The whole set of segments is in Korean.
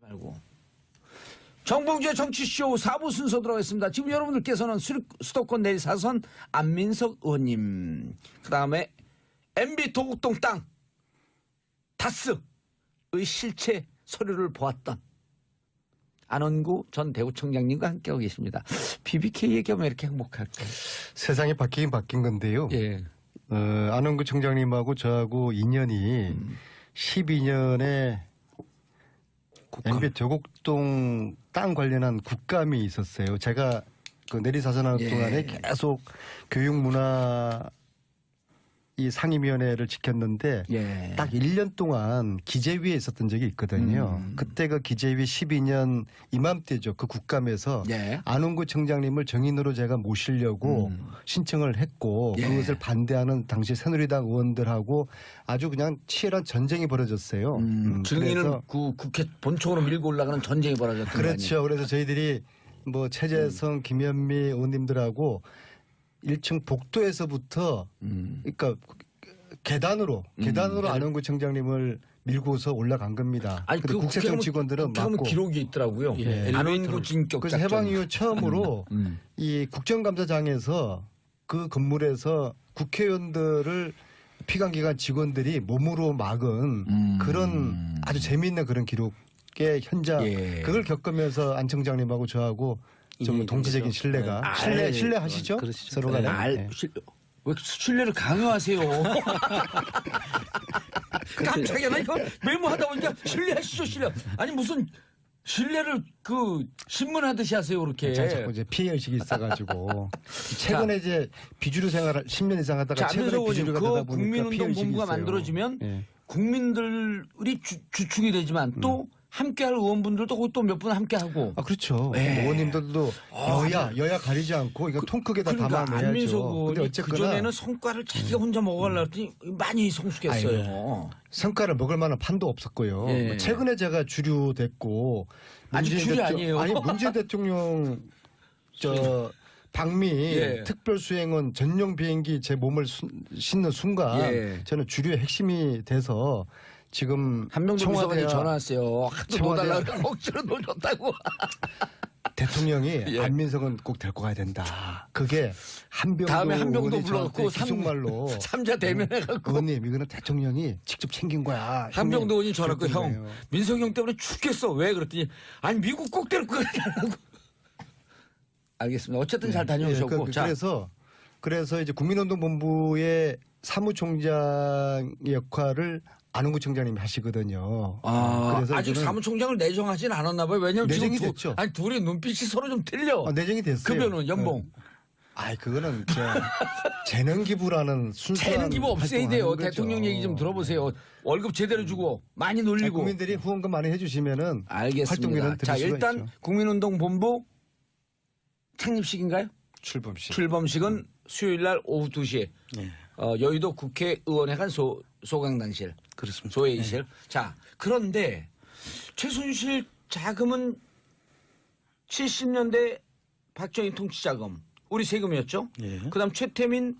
알고. 정봉주의 정치쇼 4부 순서 들어가겠습니다. 지금 여러분들께서는 수도권 내일 사선 안민석 의원님, 그 다음에 MB 도곡동 땅 다스의 실체 서류를 보았던 안원구 전 대구청장님과 함께하고 계십니다. BBK 얘기하면 이렇게 행복할까요? 세상이 바뀌긴 바뀐 건데요. 예. 안원구 청장님하고 저하고 인연이 12년에 MB 도곡동 땅 관련한 국감이 있었어요. 제가 그 내리사선하는 동안에 계속 교육문화 이 상임위원회를 지켰는데 딱 1년 동안 기재위에 있었던 적이 있거든요. 그때 그 기재위 12년 이맘때죠. 그 국감에서 안원구 청장님을 정인으로 제가 모시려고 신청을 했고 그것을 반대하는 당시 새누리당 의원들하고 아주 그냥 치열한 전쟁이 벌어졌어요. 증인을 국회 본청으로 밀고 올라가는 전쟁이 벌어졌던 거예요. 그렇죠. 그래서 저희들이 뭐 최재성, 김현미 의원님들하고 1층 복도에서부터 그러니까 계단으로 안원구 청장님을 밀고서 올라간 겁니다. 아니 그 국세청 직원들은 막고 기록이 있더라고요. 안원구 진격 그래서 해방 이후 처음으로 이 국정감사장에서 그 건물에서 국회의원들을 피감기관 직원들이 몸으로 막은 그런 아주 재미있는 그런 기록의 현장 그걸 겪으면서 안 청장님하고 저하고 좀 동지적인 신뢰가 신뢰하시죠? 서로 간에. 왜 신뢰를 강요하세요? 깜짝이야. 나 이거 메모하다 보니까 신뢰하시죠, 신뢰. 아니 무슨 신뢰를 그 신문하듯이 하세요, 그렇게. 자꾸 이제 피해 의식이 있어가지고 최근에 이제 비주류 생활을 10년 이상 하다가 최근에 비주류가 되다 보니까 국민운동 본부가 만들어지면 국민들이 주축이 되지만 또 함께할 의원분들도 또 몇 분 함께하고. 아 그렇죠. 의원님들도 여야 가리지 않고 이거 통 크게 다 담아내야죠. 안민석 의원이 그전에는 성과를 자기가 혼자 먹어가려고 했더니 많이 성숙했어요. 성과를 먹을 만한 판도 없었고요. 최근에 제가 주류됐고 아직 주류 아니에요. 아니 문재인 대통령 방미 특별수행원 전용 비행기 제 몸을 싣는 순간 저는 주류의 핵심이 돼서 지금 한명도 비서관이 전화 왔어요. 하도 놓달라고 억지로 놓줬다고. 대통령이 안민석은 꼭 데리고 가야 된다. 그게 한병도 다음에 한병도 불러갖고 기속말로 3자 대면해갖고 의원님 이거는 대통령이 직접 챙긴 거야. 한병도 의원이 전화했고 형 민석 형 때문에 죽겠어. 왜 그랬더니 아니 미국 꼭 데리고 가야냐고. 알겠습니다. 어쨌든 잘 다녀오셨고. 그래서 이제 국민운동본부의 사무총장 역할을 안원구 청장님이 하시거든요. 그래서 아직 사무총장을 내정하진 않았나 봐요. 왜냐면 내정이 지금 됐죠. 아니 둘이 눈빛이 서로 좀 틀려. 내정이 됐어요. 급여는 연봉. 그거는 재능 기부라는 순수한 재능 기부 없애야 돼요. 대통령 얘기 좀 들어보세요. 월급 제대로 주고 많이 놀리고. 국민들이 후원금 많이 해주시면은 알겠습니다. 자 일단 있죠. 국민운동본부 창립식인가요? 출범식. 출범식은 수요일 날 오후 2시에 여의도 국회의원회관 소강당실. 그렇습니다. 소회의실. 자, 그런데 최순실 자금은 70년대 박정희 통치자금, 우리 세금이었죠. 그다음 최태민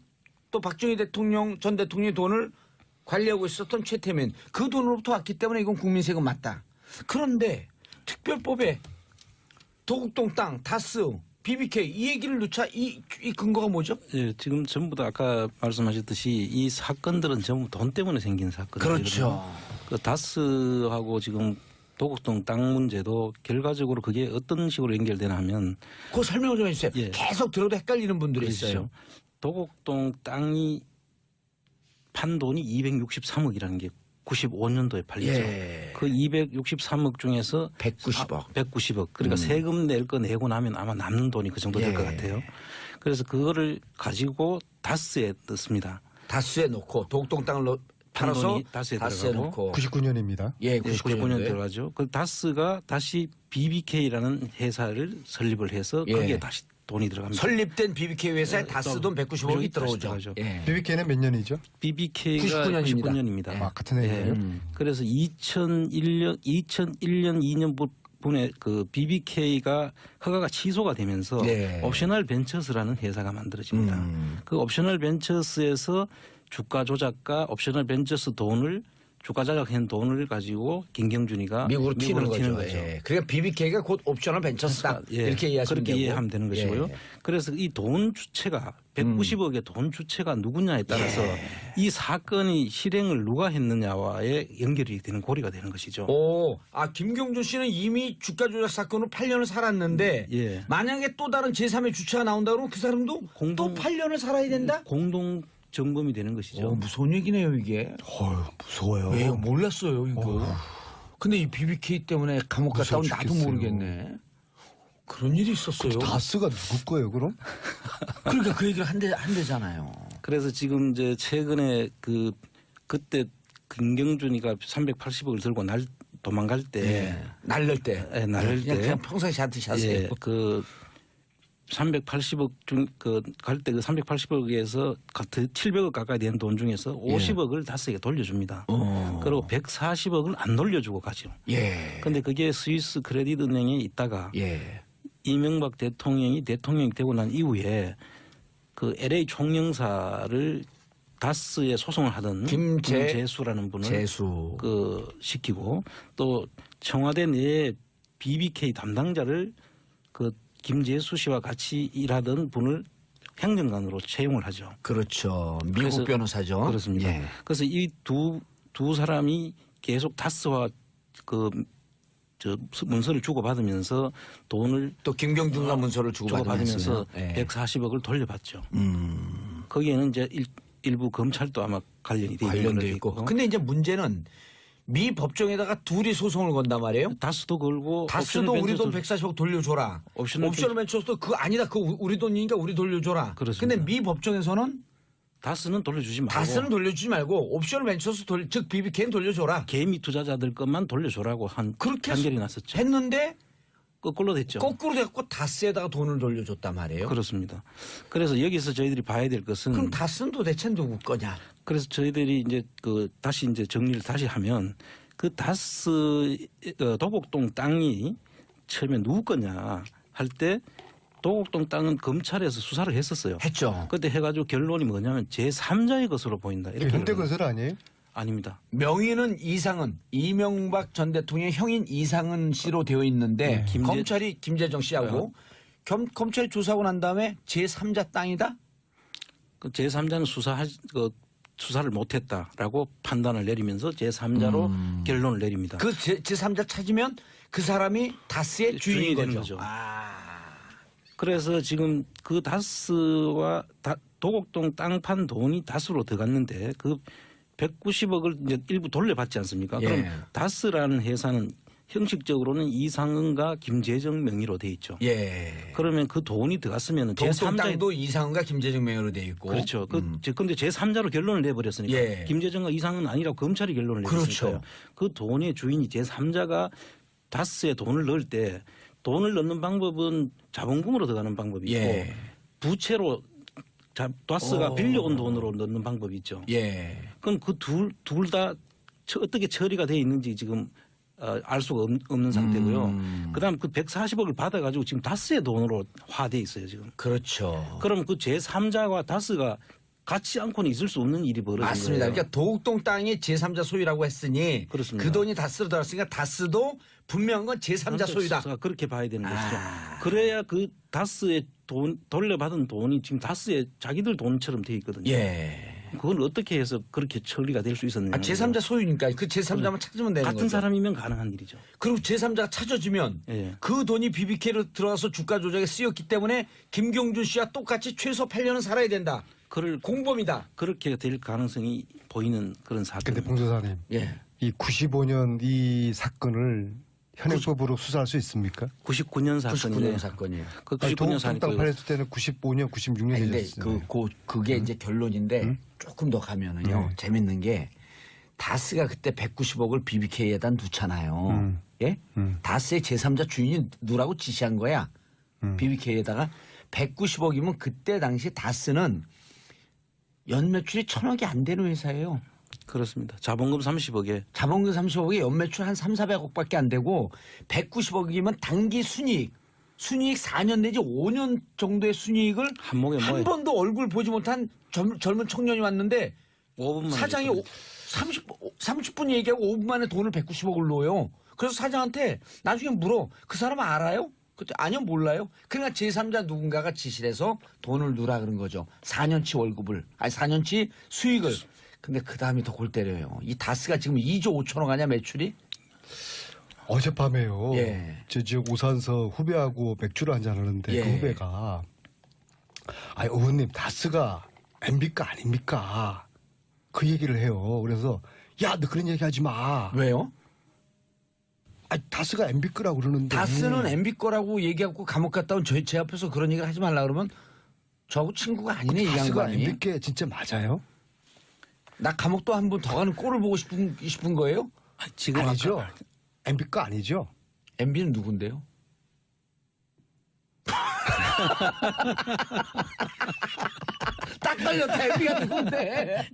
또 박정희 전 대통령의 돈을 관리하고 있었던 최태민 그 돈으로부터 왔기 때문에 이건 국민 세금 맞다. 그런데 특별법에 도곡동 땅, 다스, BBK 이 얘기를 넣자 이 근거가 뭐죠? 지금 전부 다 아까 말씀하셨듯이 이 사건들은 전부 돈 때문에 생긴 사건들이거든요. 그렇죠. 그 다스하고 지금 도곡동 땅 문제도 결과적으로 그게 어떤 식으로 연결되나 하면 그거 설명을 좀 해주세요. 계속 들어도 헷갈리는 분들이 있어요. 도곡동 땅이 판 돈이 263억이라는 게 95년도에 팔리죠. 그 263억 중에서 190억. 190억. 그러니까 세금 낼 거 내고 나면 아마 남는 돈이 그 정도 될 것 같아요. 그래서 그거를 가지고 다스에 넣습니다. 다스에 놓고 도곡동 땅을 팔아서 다스에 넣고 99년입니다. 99년 들어가죠. 그 다스가 다시 BBK라는 회사를 설립을 해서 거기에 다시 돈이 들어갑니다. 설립된 BBK 회사에 다스 돈 190억이 들어오죠. BBK는 몇 년이죠? BBK가 99년입니다. 같은 해예요. 그래서 2001년 2년 분에 그 BBK가 허가가 취소가 되면서 옵셔널 벤처스라는 회사가 만들어집니다. 그 옵셔널 벤처스에서 주가 조작과 옵셔널 벤처스 돈을 주가 조작한 돈을 가지고 김경준이가 미국으로 튀는 거죠. 거죠. 예. 그러니까 BBK가 곧 옵셔널 벤처스다. 예. 이렇게 이해하시면 그렇게 되고. 이해하면 되는 것이고요. 예. 그래서 이 돈 주체가 190억의 돈 주체가 누구냐에 따라서 이 사건이 실행을 누가 했느냐와의 연결이 되는 고리가 되는 것이죠. 김경준 씨는 이미 주가 조작 사건으로 8년을 살았는데 예. 만약에 또 다른 제3의 주체가 나온다 그러면 그 사람도 또 8년을 살아야 된다? 공동 점검이 되는 것이죠. 무서운 얘기네요, 이게. 무서워요. 왜 몰랐어요, 이거. 근데 이 BBK 때문에 감옥 갔다 온 나도 죽겠어요. 모르겠네. 그런 일이 있었어요. 다스가 누구 거예요, 그럼? 그러니까 그 얘기를 한대잖아요. 그래서 지금 이제 최근에 그때 김경준이가 380억을 들고 도망갈 때 날릴 때. 날릴 때 그냥 평상시 하듯이 하세요. 예, 380억 갈 때 그 380억에서 700억 가까이 되는 돈 중에서 50억을 다스에게 돌려줍니다. 그리고 140억을 안 돌려주고 가죠. 예. 근데 그게 스위스 크레딧 은행에 있다가 예. 이명박 대통령이 되고 난 이후에 그 LA 총영사를 다스에 소송을 하던 김재수라는 분을 시키고 또 청와대 내에 BBK 담당자를 김재수 씨와 같이 일하던 분을 행정관으로 채용을 하죠. 그렇죠. 미국 변호사죠. 그렇습니다. 예. 그래서 이 두 사람이 계속 다스와 문서를 주고받으면서 돈을 또 김경준과 문서를 주고받으면서 140억을 돌려받죠. 거기에는 이제 일부 검찰도 아마 관련돼 있고. 근데 이제 문제는 미 법정에다가 둘이 소송을 건단 말이에요. 다스도 걸고 다스도 우리 돈 140억 돌려줘라. 옵셔널 벤처스도 그거 아니다. 그거 우리 돈이니까 우리 돌려줘라. 그렇습니다. 근데 미 법정에서는 다스는 돌려주지 말고. 다스는 돌려주지 말고 옵셔널 벤처스 즉 BBK는 돌려줘라. 개미 투자자들 것만 돌려줘라고 그렇게 판결이 났었죠. 했는데 거꾸로 됐죠. 거꾸로 됐고 다스에다가 돈을 돌려줬단 말이에요. 그렇습니다. 그래서 여기서 저희들이 봐야 될 것은 그럼 다스는 도대체 누구 거냐? 그래서 저희들이 이제 다시 이제 정리를 다시 하면 그 다스 도곡동 땅이 처음에 누구 거냐 할 때 도곡동 땅은 검찰에서 수사를 했었어요. 했죠. 그때 해가지고 결론이 뭐냐면 제3자의 것으로 보인다. 이렇게 현대건설 아니에요? 아닙니다. 명의는 이상은 이명박 전 대통령의 형인 이상은 씨로 되어 있는데 검찰이 김재정 씨하고 검찰이 조사하고 난 다음에 제3자 땅이다? 그 제3자는 수사를 못했다라고 판단을 내리면서 제3자로 결론을 내립니다. 그 제3자 찾으면 그 사람이 다스의 주인이 되는 거죠. 거죠. 그래서 지금 그 다스와 도곡동 땅 판 돈이 다스로 들어갔는데 그 190억을 이제 일부 돌려받지 않습니까? 그럼 다스라는 회사는 형식적으로는 이상은과 김재정 명의로 돼 있죠. 그러면 그 돈이 들어갔으면 도곡동 땅도 이상은과 김재정 명의로 돼 있고. 그렇죠. 그런데 제3자로 결론을 내버렸으니까 김재정과 이상은 아니라고 검찰이 결론을 내버렸으니까요. 그 돈의 주인이 제3자가 다스에 돈을 넣을 때 돈을 넣는 방법은 자본금으로 들어가는 방법이 있고 부채로 다스가 빌려온 돈으로 넣는 방법이 있죠. 그럼 그 둘 다 어떻게 처리가 돼 있는지 지금 알 수가 없는 상태고요. 그다음 그 140억을 받아가지고 지금 다스의 돈으로 화돼 있어요 지금. 그렇죠. 그럼 그 제3자와 다스가 같이 않고는 있을 수 없는 일이 벌어진 맞습니다. 거예요. 그러니까 도곡동 땅이 제3자 소유라고 했으니 그렇습니다. 그 돈이 다스로 들어갔으니까 다스도 분명한 건 제3자 소유다. 그렇게 봐야 되는 것이죠. 그래야 그 다스의 돌려받은 돈이 지금 다스의 자기들 돈처럼 돼 있거든요. 그걸 어떻게 해서 그렇게 처리가 될 수 있었느냐. 제3자 소유니까 그 제3자만 찾으면 되는 거죠. 같은 사람이면 가능한 일이죠. 그리고 제3자가 찾아지면 그 돈이 BBK로 들어가서 주가 조작에 쓰였기 때문에 김경준 씨와 똑같이 최소 8년은 살아야 된다. 공범이다. 그렇게 될 가능성이 보이는 그런 사건. 근데 봉도사님, 이 95년 이 사건을 현행법으로 수사할 수 있습니까? 99년 사건이에요. 99년 사건이에요. 그 99년 사건 땅 팔렸을 때는 95년, 96년이 됐어요. 그게 이제 결론인데 조금 더 가면은요. 재밌는 게 다스가 그때 190억을 BBK에다 놓잖아요. 다스의 제3자 주인이 누라고 지시한 거야. BBK에다가 190억이면 그때 당시 다스는 연매출이 1,000억이 안 되는 회사예요. 그렇습니다. 자본금 30억에. 자본금 30억에 연매출 한 3,400억밖에 안 되고 190억이면 단기 순이익 4년 내지 5년 정도의 순이익을 한 번도 얼굴 보지 못한 젊은 청년이 왔는데 5분만 사장이 30분 얘기하고 5분 만에 돈을 190억을 넣어요. 그래서 사장한테 나중에 물어. 그 사람 알아요? 그때 아니요 몰라요. 그러니까 제3자 누군가가 지시를 해서 돈을 누라 그런 거죠. 4년치 월급을 4년치 수익을. 근데 그 다음이 더 골 때려요. 이 다스가 지금 2조 5천억 아니야 매출이? 어젯밤에요. 예. 저 지역 오산서 후배하고 맥주를 한잔 하는데 예. 그 후배가 아니 의원님 다스가 MB가 아닙니까? 그 얘기를 해요. 그래서 야 너 그런 얘기 하지 마. 왜요? 아니 다스가 MB거라고 그러는데. 다스는 MB 거라고 얘기하고 감옥 갔다 온 제 앞에서 그런 얘기를 하지 말라 그러면 저하고 친구가 아니네 이 다스가 양반이. MB께 진짜 맞아요? 나 감옥도 한 번 더 가는 꼴을 보고 싶은 거예요? 지금 아니죠. MB거 아니죠. MB는 누군데요? 딱 걸렸다. MB가 누군데?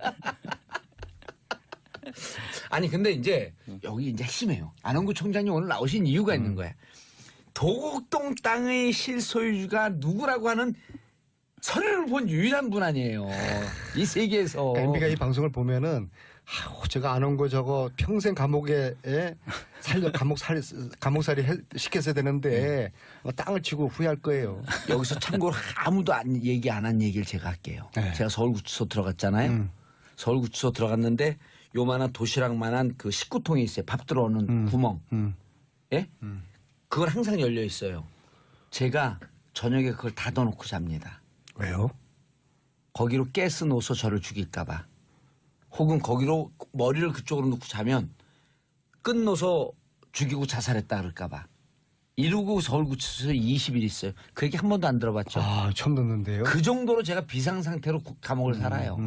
아니 근데 이제 여기 이제 심해요. 안원구 총장님 오늘 나오신 이유가 있는 거야. 도곡동 땅의 실소유주가 누구라고 하는 서류를 본 유일한 분 아니에요. 이 세계에서. MB가 이 방송을 보면은 아우 제가 안 온 거 저거 평생 감옥에 감옥살이 시켰어야 되는데 땅을 치고 후회할 거예요. 여기서 참고로 아무도 얘기 안 한 얘기를 제가 할게요. 네. 제가 서울구치소 들어갔잖아요. 서울구치소 들어갔는데 요만한 도시락만한 그 식구통이 있어요. 밥 들어오는 구멍. 예? 그걸 항상 열려 있어요. 제가 저녁에 그걸 닫아놓고 잡니다. 왜요? 거기로 가스 넣어서 저를 죽일까 봐. 혹은 거기로 머리를 그쪽으로 놓고 자면 끝넣어서 죽이고 자살했다 그럴까 봐. 이러고 서울구치소에 20일 있어요. 그 얘기 한 번도 안 들어봤죠. 아 처음 듣는데요. 그 정도로 제가 비상 상태로 감옥을 살아요.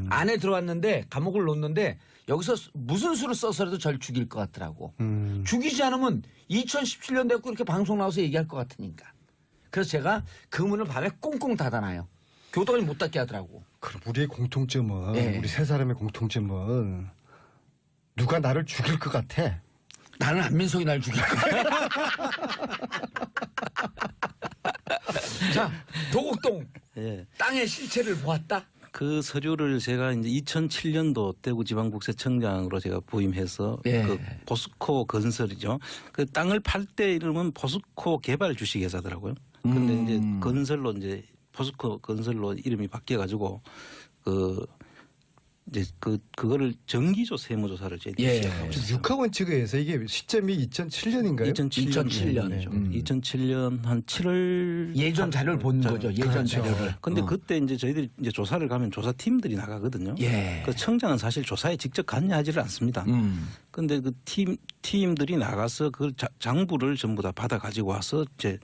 안에 들어왔는데 감옥을 놓는데 여기서 무슨 수를 써서라도 절 죽일 것 같더라고. 죽이지 않으면 2017년 됐고 이렇게 방송 나와서 얘기할 것 같으니까. 그래서 제가 그 문을 밤에 꽁꽁 닫아놔요. 교도관이 못 닫게 하더라고. 그럼 우리의 공통점은 예. 우리 세 사람의 공통점은 누가 나를 죽일 것 같아. 나는 안민석이 날 죽일 거야. 자, 도곡동 예. 땅의 실체를 보았다. 그 서류를 제가 이제 2007년도 대구지방국세청장으로 제가 부임해서 예. 그 포스코 건설이죠. 그 땅을 팔 때 이름은 포스코 개발 주식회사더라고요. 근데 이제 건설로 이제 포스코 건설로 이름이 바뀌어 가지고 이제 그거를 정기조 세무조사를 저희들이 예. 시작하고 있어요. 육하원칙에 의해서 이게 시점이 2007년인가요? 2007년이죠. 2007년 한 7월 예전 자료를 본 거죠. 예전 그렇죠. 자료를. 근데 그때 이제 저희들이 이제 조사를 가면 조사팀들이 나가거든요. 예. 그 청장은 사실 조사에 직접 관여하지를 않습니다. 근데 그 팀들이 나가서 그 장부를 전부 다 받아 가지고 와서 이제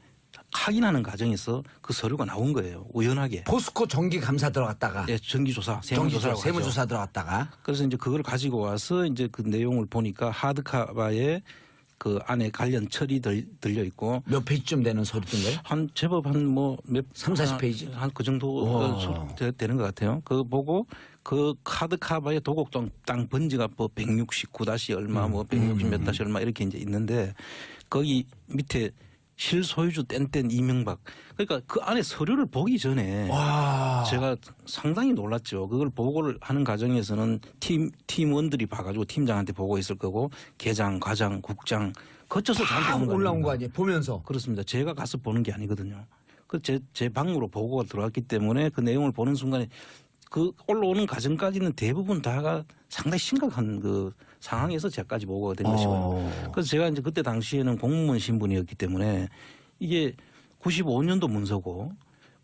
확인하는 과정에서 그 서류가 나온 거예요. 우연하게. 포스코 정기 감사 들어갔다가 예, 정기조사, 정기조 세무조사, 세무조사 들어갔다가 그래서 이제 그걸 가지고 와서 이제 그 내용을 보니까 하드카바에 그 안에 관련 처리 들려 있고 몇 페이지쯤 되는 서류인가요? 한 제법 한 뭐 몇 30-40 페이지? 한 그 정도 되는 것 같아요. 그거 보고 그 카드카바의 도곡동 땅 번지가 뭐 169다시 얼마 뭐 160 몇 다시 얼마 이렇게 이제 있는데 거기 밑에 실소유주 땡땡 이명박 그러니까 그 안에 서류를 보기 전에 와. 제가 상당히 놀랐죠. 그걸 보고를 하는 과정에서는 팀원들이 봐가지고 팀장한테 보고 있을 거고 계장, 과장, 국장 거쳐서 다 다 올라온 거 아니에요? 보면서. 그렇습니다. 제가 가서 보는 게 아니거든요. 그 제 방으로 보고가 들어왔기 때문에 그 내용을 보는 순간에 그 올라오는 과정까지는 대부분 다가 상당히 심각한 그 상황에서 제까지 보고가 된 것이고요. 그래서 제가 이제 그때 당시에는 공무원 신분이었기 때문에 이게 95년도 문서고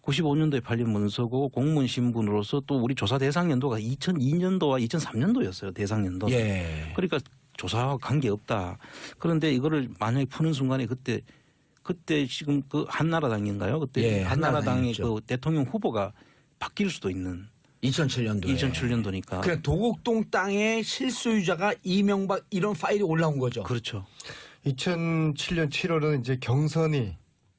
95년도에 팔린 문서고 공무원 신분으로서 또 우리 조사 대상 연도가 2002년도와 2003년도였어요. 대상 연도. 예. 그러니까 조사와 관계없다. 그런데 이거를 만약에 푸는 순간에 그때 지금 그 한나라당인가요? 그때 예, 한나라당의 한나라당이었죠. 그 대통령 후보가 바뀔 수도 있는 2007년도에. 2007년도니까. 그래 도곡동 땅의 실소유자가 이명박 이런 파일이 올라온 거죠. 그렇죠. 2007년 7월은 이제 경선이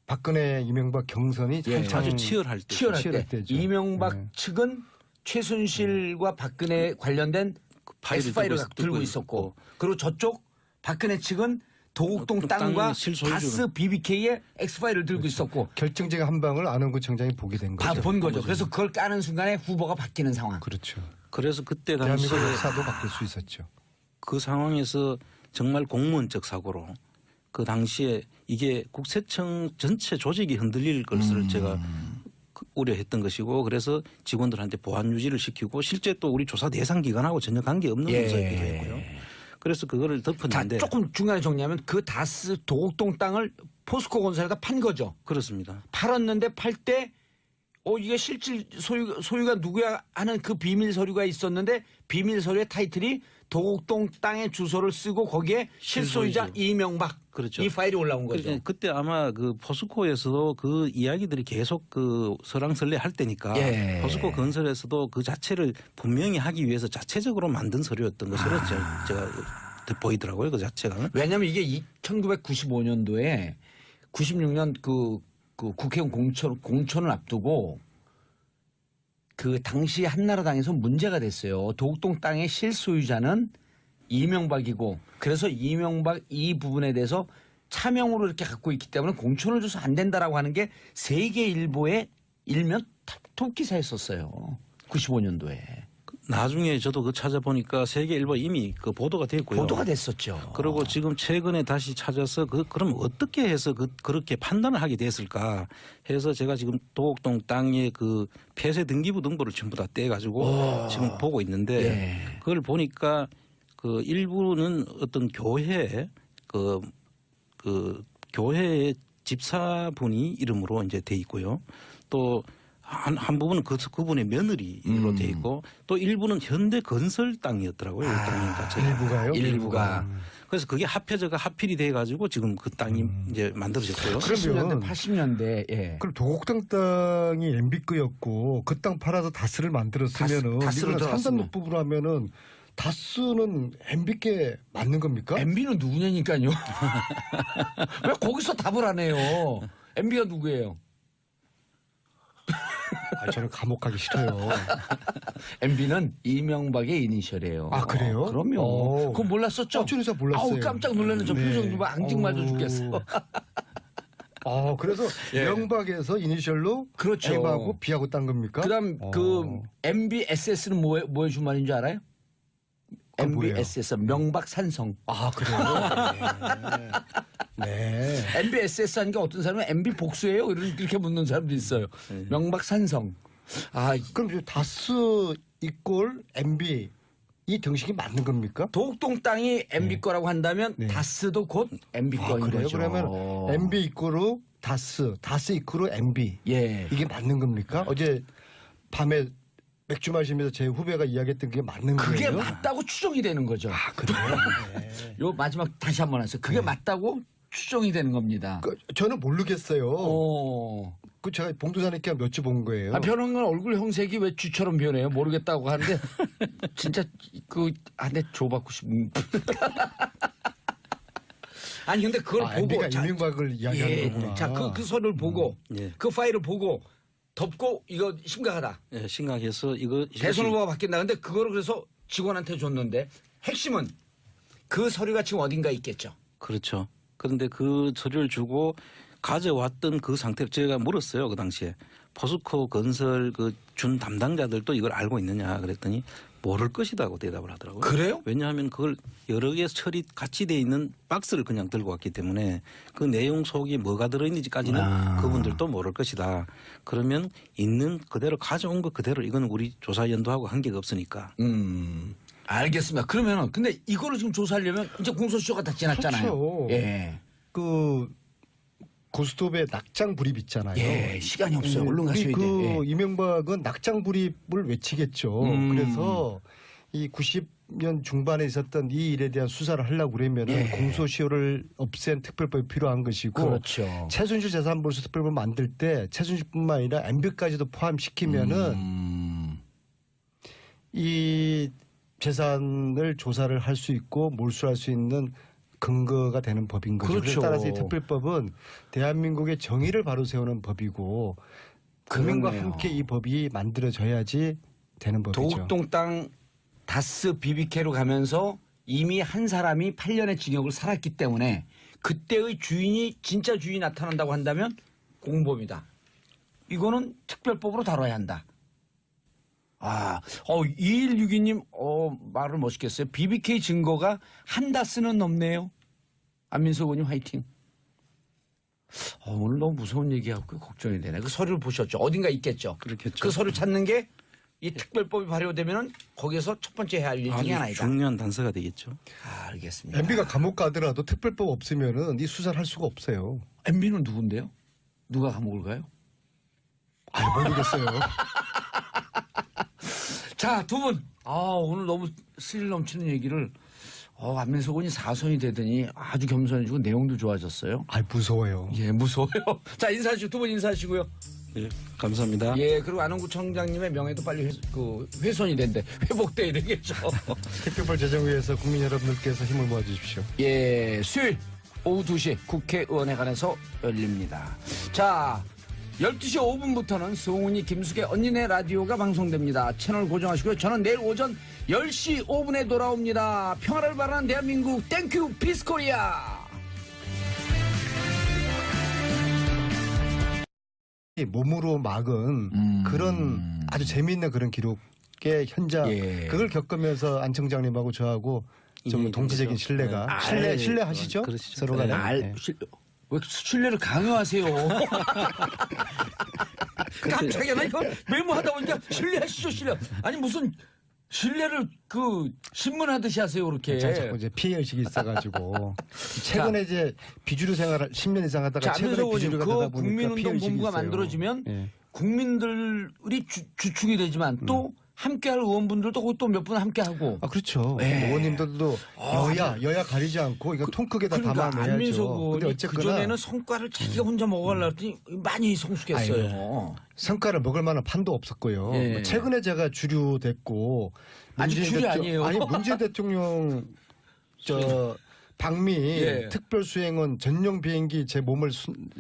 박근혜 이명박 경선이 예. 한창 아주 치열할 때. 치열할 치열할 때 때죠. 이명박 네. 측은 최순실과 박근혜 관련된 파일을 X파일을 들고 들고 있었고 그리고 저쪽 박근혜 측은 도곡동 땅과 땅의 실소유주. 다스 BBK의 엑스파일을 들고 있었고 결정적 한 방을 안원구 청장이 보게 된 거죠. 본 거죠. 그래서 그걸 까는 순간에 후보가 바뀌는 상황. 그렇죠. 그래서 그때 당시에 대한민국 역사도 바뀔 수 있었죠. 그 상황에서 정말 공무원적 사고로 그 당시에 이게 국세청 전체 조직이 흔들릴 것을 제가 우려했던 것이고 그래서 직원들한테 보안 유지를 시키고 실제 또 우리 조사 대상 기관하고 전혀 관계없는 문서이기도 했고요. 그래서 그거를 자, 덮었는데 조금 중간에 정리하면 그 다스 도곡동 땅을 포스코 건설에다 판 거죠. 그렇습니다. 팔았는데 팔 때 이게 실질 소유가 누구야 하는 그 비밀 서류가 있었는데 비밀 서류의 타이틀이 도곡동 땅의 주소를 쓰고 거기에 실소유자 실소유주. 이명박 그렇죠. 이 파일이 올라온 거죠. 그러니까 그때 아마 그 포스코에서도 그 이야기들이 계속 그 설왕설래 할 때니까 예. 포스코 건설에서도 그 자체를 분명히 하기 위해서 자체적으로 만든 서류였던 것으로 제가 보이더라고요. 그 자체가. 왜냐하면 이게 1995년도에 96년 그 국회의원 공천을 앞두고 그 당시 한나라당에서 문제가 됐어요. 도곡동 땅의 실소유자는 이명박이고 그래서 이명박 이 부분에 대해서 차명으로 이렇게 갖고 있기 때문에 공천을 줘서 안 된다라고 하는 게 세계일보의 일면 톱기사였었어요. 95년도에. 나중에 저도 그 찾아보니까 세계일보 이미 그 보도가 됐고요. 보도가 됐었죠. 그리고 지금 최근에 다시 찾아서 그럼 어떻게 해서 그렇게 판단을 하게 됐을까 해서 제가 지금 도곡동 땅의 그 폐쇄 등기부 등본을 전부 다 떼가지고 지금 보고 있는데 예. 그걸 보니까 그 일부는 어떤 교회 그 교회의 집사분이 이름으로 이제 돼 있고요. 또 한 부분은 그분의 며느리로 돼 있고 또 일부는 현대 건설 땅이었더라고요. 이 땅이 자체가. 일부가요? 일부가. 그래서 그게 합해져가 합필이 돼가지고 지금 그 땅이 이제 만들어졌고요. 70년대, 80년대. 예. 그럼 도곡동 땅이 MB 거였고 그 땅 팔아서 다스를 만들었으면은 다스를 이거는 들어갔으면. 산단법부로 하면은 다스는 MB 게 맞는 겁니까? MB는 누구냐니까요. 왜 거기서 답을 안 해요? MB가 누구예요? 저는 감옥 가기 싫어요. MB는 이명박의 이니셜이에요. 아, 그래요? 그럼요. 그거 몰랐었죠? 저는 잘 몰랐어요. 아우 깜짝 놀라는 저 네. 표정 좀 앙증맞아 죽겠어. 그래서 예. 명박에서 이니셜로 그렇죠. M하고 B하고 딴 겁니까? 그다음 그 MBSS는 뭐의 주말인 줄 알아요? 그건 뭐예요? MBSS 명박 산성. 아, 그래요? 네. MBSS 하니까 어떤 사람은 MB 복수예요? 이렇게 묻는 사람도 있어요. 명박 산성. 그럼 이제 다스 이꼴 MB 이 등식이 맞는 겁니까? 도곡동 땅이 MB 거라고 한다면 네. 다스도 곧 MB 거인 그래요? 거죠. 그러면 MB 이꼴로 다스 이꼴로 MB 예. 이게 맞는 겁니까? 어제 밤에 맥주 마시면서 제 후배가 이야기했던 게 맞는 그게 거예요? 맞다고 추정이 되는 거죠. 그래요? 네. 요 마지막 다시 한번 하세요. 그게 맞다고 추정이 되는 겁니다. 저는 모르겠어요. 오. 그 제가 봉도사님께 몇 주 본 거예요. 변호인은 얼굴 형색이 왜 쥐처럼 변해요? 모르겠다고 하는데 진짜 내 줘받고 싶은. 아니 근데 그걸 보고 MB가 이명박을 이야기하는 거구나. 자, 그 서류를 보고 예. 그 파일을 보고 덮고 이거 심각하다. 예, 심각해서 대선 후보가 바뀐다. 근데 그거를 그래서 직원한테 줬는데 핵심은 그 서류가 지금 어딘가에 있겠죠. 그렇죠. 그런데 그 서류를 주고 가져왔던 그 상태를 제가 물었어요. 그 당시에 포스코 건설 그 준 담당자들도 이걸 알고 있느냐 그랬더니 모를 것이다고 대답을 하더라고요. 그래요? 왜냐하면 그걸 여러 개 처리 같이 돼 있는 박스를 그냥 들고 왔기 때문에 그 내용 속에 뭐가 들어있는지까지는 그분들도 모를 것이다. 그러면 있는 그대로 가져온 거 그대로 이건 우리 조사 연도하고 한계가 없으니까. 알겠습니다. 그러면은 근데 이거를 지금 조사하려면 이제 공소시효가 다 지났잖아요. 그렇죠. 예. 그 고스톱에 낙장 불입 있잖아요. 예, 시간이 없어요. 얼른 가셔야 돼. 예. 이명박은 낙장 불입을 외치겠죠. 그래서 이 90년 중반에 있었던 이 일에 대한 수사를 하려고 그러면 예. 공소시효를 없앤 특별법이 필요한 것이고 그렇죠. 최순실 재산벌수 특별법 만들 때 최순실뿐만 아니라 MB까지도 포함시키면은 이 재산을 조사를 할 수 있고 몰수할 수 있는 근거가 되는 법인 거죠. 그렇죠. 따라서 이 특별법은 대한민국의 정의를 바로 세우는 법이고 국민과 그렇네요. 함께 이 법이 만들어져야지 되는 법이죠. 도곡동 땅 다스 BBK로 가면서 이미 한 사람이 8년의 징역을 살았기 때문에 그때의 주인이 진짜 주인이 나타난다고 한다면 공범이다. 이거는 특별법으로 다뤄야 한다. 2162님, 말을 멋있게 했어요. BBK 증거가 한 다스는 넘네요. 안민석 의원님 화이팅. 오늘 너무 무서운 얘기하고 걱정이 되네. 그 서류를 보셨죠? 어딘가 있겠죠? 그렇겠죠. 그 서류 찾는 게 이 특별법이 발효되면은 거기에서 첫 번째 해야 할 일 중에 하나이다. 중요한 단서가 되겠죠. 알겠습니다. MB가 감옥 가더라도 특별법 없으면은 이 수사를 할 수가 없어요. MB는 누군데요? 누가 감옥을 가요? 모르겠어요. 자, 두 분. 오늘 너무 스릴 넘치는 얘기를 안민석 의원이 4선이 되더니 아주 겸손해지고 내용도 좋아졌어요. 무서워요. 예, 무서워요. 자, 인사하시고 두 분 인사하시고요. 예, 감사합니다. 예, 그리고 안원구청장님의 명예도 빨리 훼손이 된대. 회복돼야 되겠죠. 특별법 제정위에서 국민 여러분들께서 힘을 모아주십시오. 예, 수요일 오후 2시 국회의원회관에서 열립니다. 자, 12시 5분부터는 성훈이 김숙의 언니네 라디오가 방송됩니다. 채널 고정하시고요. 저는 내일 오전 10시 5분에 돌아옵니다. 평화를 바라는 대한민국 땡큐 피스코리아. 몸으로 막은 그런 아주 재미있는 그런 기록의 현장 그걸 겪으면서 안 청장님하고 저하고 좀 동지적인 신뢰가 신뢰하시죠? 그러시죠. 서로 간에. 왜 신뢰를 강요하세요? 깜짝이야. 나 이거 메모하다 보니까 신뢰하시죠, 신뢰. 아니 무슨 신뢰를 신문하듯이 하세요, 그렇게. 자꾸 이제 피해 의식이 있어가지고 최근에 이제 비주류 생활을 10년 이상 하다가 최근에 비주류가 되다 보니까 국민운동 피해 본부가 있어요. 만들어지면 예. 국민들이 주축이 되지만 또 함께할 의원분들도 또 몇 분 함께하고. 그렇죠. 의원님들도 여야 가리지 않고 이거 통 크게 다 담아내야죠. 안민석 근데 의원이 어쨌거나 그전에는 성과를 자기가 혼자 먹어가려고 했더니 많이 성숙했어요. 성과를 먹을 만한 판도 없었고요. 예. 최근에 제가 주류됐고 아직 주류 아니에요. 아니 문재인 대통령 방미 특별수행원 전용 비행기 제 몸을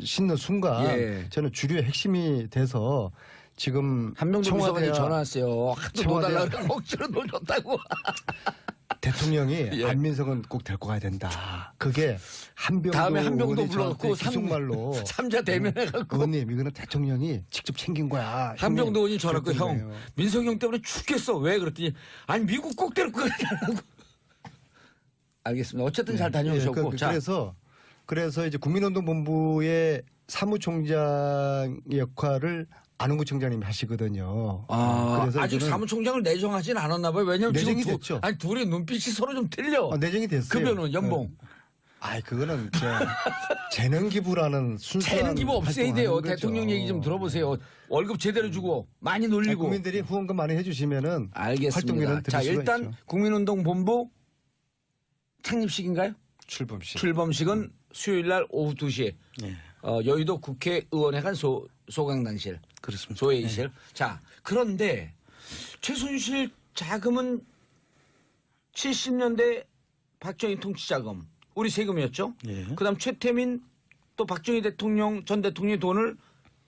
싣는 순간 저는 주류의 핵심이 돼서 지금 한명도 비서관이 전화 왔어요. 하도 청와대야. 놓달라고 억지로 놓줬다고. 대통령이 안민석은 꼭 데리고 가야 된다. 그게 한병도 다음에 한병도 의원이 저한테 불러갖고 기속말로 3자 대면해갖고. 의원님 이거는 대통령이 직접 챙긴 거야. 한병도 의원이 전화했고 그랬던 형 거예요. 민석이 형 때문에 죽겠어. 왜 그랬더니 아니 미국 꼭 데리고 가려고. 알겠습니다. 어쨌든 잘 다녀오셨고. 자. 그래서 이제 국민운동본부의 사무총장 역할을 안홍구 청장님이 하시거든요. 그래서 아직 이거는 사무총장을 내정하진 않았나 봐요. 왜냐면 내정이 지금 됐죠. 둘이 눈빛이 서로 좀 틀려. 내정이 됐어요. 급여는 연봉. 그거는 재능 기부라는 순수한 재능 기부 없애야 돼요. 활동을 하는 대통령 거죠. 얘기 좀 들어보세요. 월급 제대로 주고 많이 놀리고. 국민들이 후원금 많이 해주시면은 알겠습니다. 활동비는 자, 드릴 수가 일단 있죠. 국민운동본부 창립식인가요? 출범식. 출범식은 수요일 날 오후 2시에 네. 여의도 국회의원회관 소강단실. 그렇습니다. 소회의실. 자, 그런데 최순실 자금은 70년대 박정희 통치자금, 우리 세금이었죠. 그다음 최태민 또 박정희 전 대통령의 돈을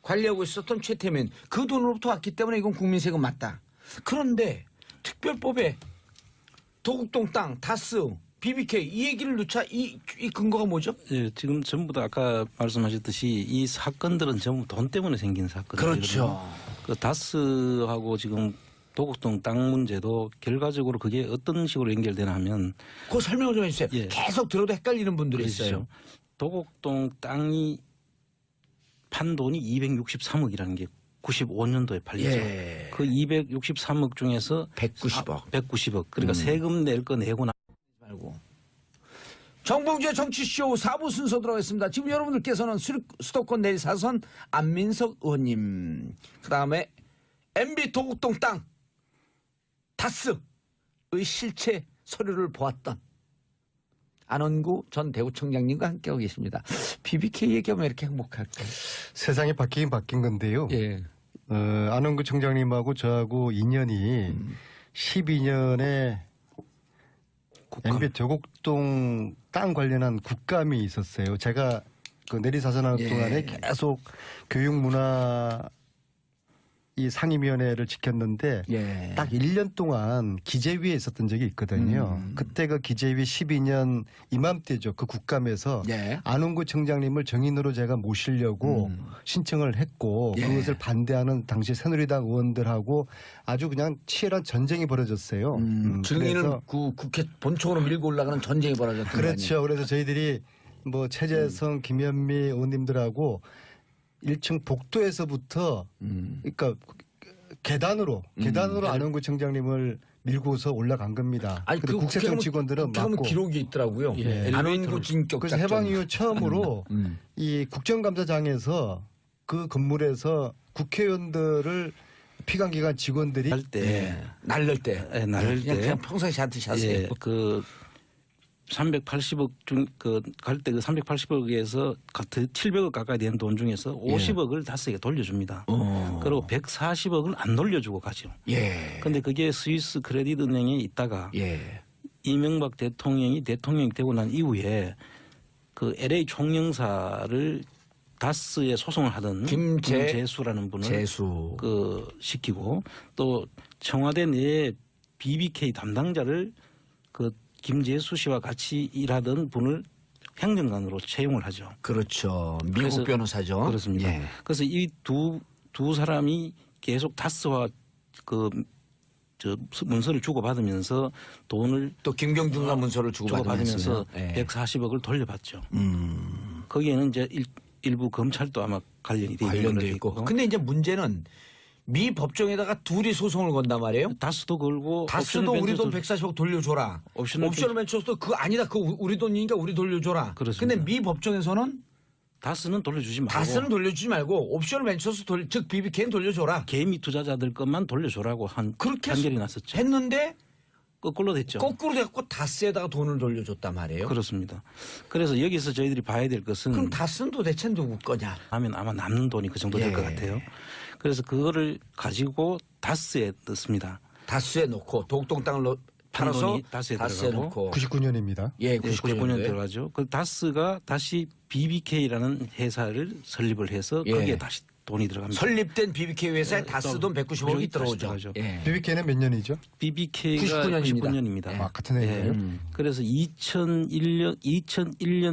관리하고 있었던 최태민 그 돈으로부터 왔기 때문에 이건 국민 세금 맞다. 그런데 특별법에 도곡동 땅, 다스, BBK 이 얘기를 넣자 이 근거가 뭐죠? 예, 지금 전부 다 아까 말씀하셨듯이 이 사건들은 전부 돈 때문에 생긴 사건이거든요. 그렇죠. 그 다스하고 지금 도곡동 땅 문제도 결과적으로 그게 어떤 식으로 연결되나 하면 그거 설명을 좀 해주세요. 예. 계속 들어도 헷갈리는 분들이 그렇죠. 있어요. 도곡동 땅이 판 돈이 263억이라는 게 95년도에 팔리죠. 예. 그 263억 중에서 190억. 190억. 그러니까 세금 낼 거 내고 말고. 정봉주의 정치쇼 4부 순서 들어가겠습니다. 지금 여러분들께서는 수도권 내일 4선 안민석 의원님, 그다음에 MB 도곡동 땅 다스의 실체 서류를 보았던 안원구 전 대구청장님과 함께하고 계십니다. BBK 얘기하면 이렇게 행복할까요? 세상이 바뀌긴 바뀐 건데요. 예. 안홍구 청장님하고 저하고 인연이 12년에 MB 도곡동 땅 관련한 국감이 있었어요. 제가 그 내리사선하는 동안에 계속 교육 문화 이 상임위원회를 지켰는데 예. 딱 1년 동안 기재위에 있었던 적이 있거든요. 그때 그 기재위 12년 이맘때죠. 그 국감에서 예. 안홍구 청장님을 정인으로 제가 모시려고 신청을 했고 예. 그것을 반대하는 당시 새누리당 의원들하고 아주 그냥 치열한 전쟁이 벌어졌어요. 증인을 그래서 그 국회 본청으로 밀고 올라가는 전쟁이 벌어졌던 거 아니에요? 그렇죠. 그래서 저희들이 뭐 최재성, 김현미 의원님들하고 1층 복도에서부터 그러니까 계단으로 안홍구 청장님을 밀고서 올라간 겁니다. 아니 근데 그 국세청 직원들은 국회의원 막고 기록이 있더라고요. 예, 안원구 진격 그래서 작전. 해방 이후 처음으로 이 국정감사장에서 그 건물에서 국회의원들을 피감기관 직원들이 할 때 예. 날릴 때. 예, 날릴 때. 그냥 평소에 하듯이 하세요. 예, 그 380억 중 그 갈 때 그 380억에서 700억 가까이 되는 돈 중에서 50억을 다스에게 돌려줍니다. 그리고 140억을 안 돌려주고 가죠. 예. 근데 그게 스위스 크레딧 은행에 있다가 예. 이명박 대통령이 되고 난 이후에 그 LA 총영사를 다스에 소송을 하던 김재수라는 분을 재수. 그 시키고 또 청와대 내에 BBK 담당자를 그 김재수 씨와 같이 일하던 분을 행정관으로 채용을 하죠. 그렇죠. 미국 그래서- 변호사죠. 그렇습니다. 예. 그래서 이 두 사람이 계속 다스와 저 문서를 주고받으면서 돈을 또 김경준과 문서를 주고받으면서 주고받으면서 예. 140억을 돌려받죠. 거기에는 이제 일부 검찰도 아마 관련이 돼 있는 관련돼 걸로 있고. 있고. 근데 이제 문제는 미 법정에다가 둘이 소송을 건단 말이에요. 다스도 걸고 다스도 옵션 우리 돈 벤처도 140억 돌려줘라. 옵션을 옵션을 벤처스도 그거 아니다. 그거 우리 돈이니까 우리 돌려줘라. 그렇습니다. 근데 미 법정에서는 다스는 돌려주지 말고 다스는 돌려주지 말고 옵션을 벤처스 즉 BBK는 돌려줘라. 개미 투자자들 것만 돌려줘라고 한 그렇게 판결이 났었죠. 했는데 거꾸로 됐죠. 거꾸로 돼갖고 다스에다가 돈을 돌려줬단 말이에요. 그렇습니다. 그래서 여기서 저희들이 봐야 될 것은 그럼 다스는 도대체 누구 거냐? 하면 아마 남는 돈이 그 정도 될 것 예. 같아요. 그래서 그거를 가지고 다스에 넣습니다. 다스에 놓고 독동 땅을 팔아서 돈이 다스에 들어가고. 놓고 99년입니다. 예, 99년 99년도에 들어가죠. 그 다스가 다시 BBK라는 회사를 설립을 해서 예. 거기에 다시 돈이 들어갑니다. 설립된 BBK 회사에 다스 돈 190억이 들어오죠. 들어가죠. 예. BBK는 몇 년이죠? BBK가 99년입니다. 99년입니다. 아, 같은 해예요? 그래서 2001년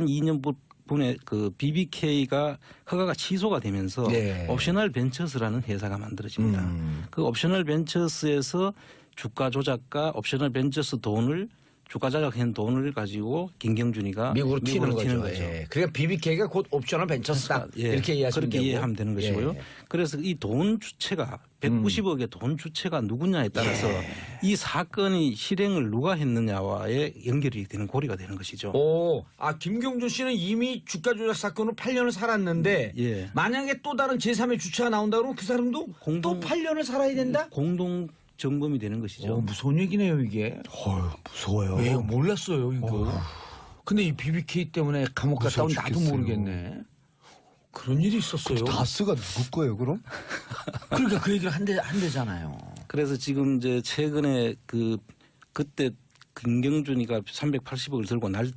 2년 분에 그 BBK가 허가가 취소가 되면서 네. 옵셔널 벤처스라는 회사가 만들어집니다. 그 옵셔널 벤처스에서 주가 조작과 옵셔널 벤처스 돈을 주가 조작한 돈을 가지고 김경준이가 미국으로 튀는 거죠. 예. 그러니까 BBK가 곧 옵셔널 벤처스다. 예. 이렇게 이해하시면 그렇게 되고. 이해하면 되는 것이고요. 예. 그래서 이 돈 주체가 190억의 돈 주체가 누구냐에 따라서 예. 이 사건이 실행을 누가 했느냐와의 연결이 되는 고리가 되는 것이죠. 오, 김경준 씨는 이미 주가 조작 사건으로 8년을 살았는데 예. 만약에 또 다른 제3의 주체가 나온다 그러면 그 사람도 또 8년을 살아야 된다? 공동 점검이 되는 것이죠. 무서운 얘기네요, 이게. 무서워요. 왜 몰랐어요, 이거. 근데 이 BBK 때문에 감옥 갔다 온 나도 죽겠어요. 모르겠네. 그런 일이 있었어요. 다스가 누구 거예요, 그럼? 그러니까 그 얘기를 한대잖아요. 그래서 지금 이제 최근에 그때 김경준이가 380억을 들고 도망가